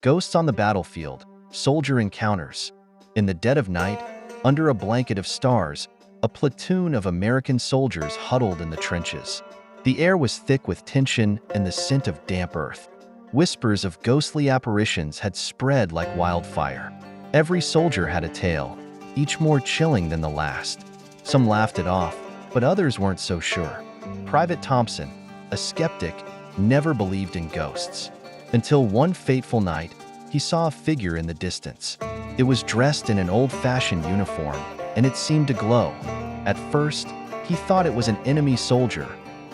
Ghosts on the battlefield, soldier encounters. In the dead of night, under a blanket of stars, a platoon of American soldiers huddled in the trenches. The air was thick with tension and the scent of damp earth. Whispers of ghostly apparitions had spread like wildfire. Every soldier had a tale, each more chilling than the last. Some laughed it off, but others weren't so sure. Private Thompson, a skeptic, never believed in ghosts. Until one fateful night, he saw a figure in the distance. It was dressed in an old-fashioned uniform, and it seemed to glow. At first, he thought it was an enemy soldier,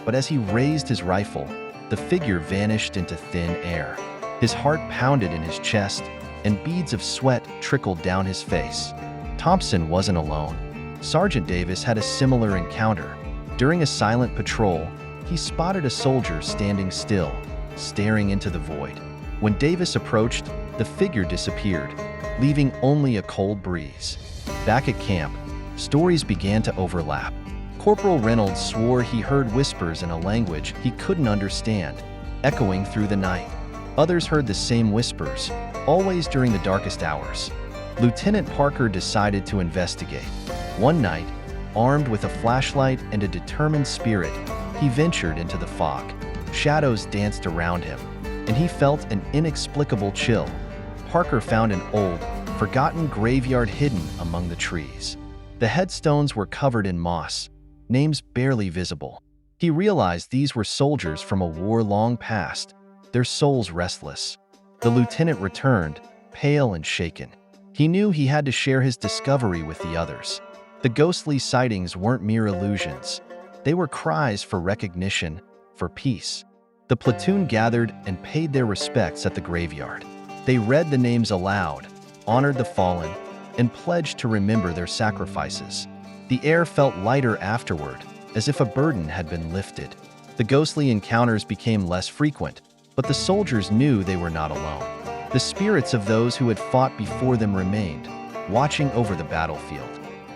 but as he raised his rifle, the figure vanished into thin air. His heart pounded in his chest, and beads of sweat trickled down his face. Thompson wasn't alone. Sergeant Davis had a similar encounter. During a silent patrol, he spotted a soldier standing still, staring into the void. When Davis approached, the figure disappeared, leaving only a cold breeze. Back at camp, stories began to overlap. Corporal Reynolds swore he heard whispers in a language he couldn't understand, echoing through the night. Others heard the same whispers, always during the darkest hours. Lieutenant Parker decided to investigate. One night, armed with a flashlight and a determined spirit, he ventured into the fog. Shadows danced around him, and he felt an inexplicable chill. Parker found an old, forgotten graveyard hidden among the trees. The headstones were covered in moss, names barely visible. He realized these were soldiers from a war long past, their souls restless. The lieutenant returned, pale and shaken. He knew he had to share his discovery with the others. The ghostly sightings weren't mere illusions. They were cries for recognition, for peace. The platoon gathered and paid their respects at the graveyard. They read the names aloud, honored the fallen, and pledged to remember their sacrifices. The air felt lighter afterward, as if a burden had been lifted. The ghostly encounters became less frequent, but the soldiers knew they were not alone. The spirits of those who had fought before them remained, watching over the battlefield.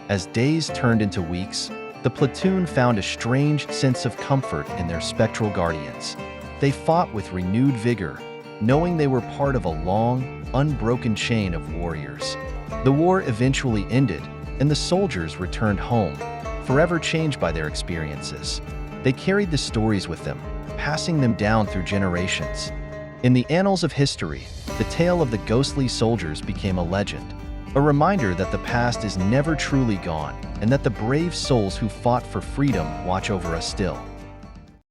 As days turned into weeks, the platoon found a strange sense of comfort in their spectral guardians. They fought with renewed vigor, knowing they were part of a long, unbroken chain of warriors. The war eventually ended, and the soldiers returned home, forever changed by their experiences. They carried the stories with them, passing them down through generations. In the annals of history, the tale of the ghostly soldiers became a legend, a reminder that the past is never truly gone and that the brave souls who fought for freedom watch over us still.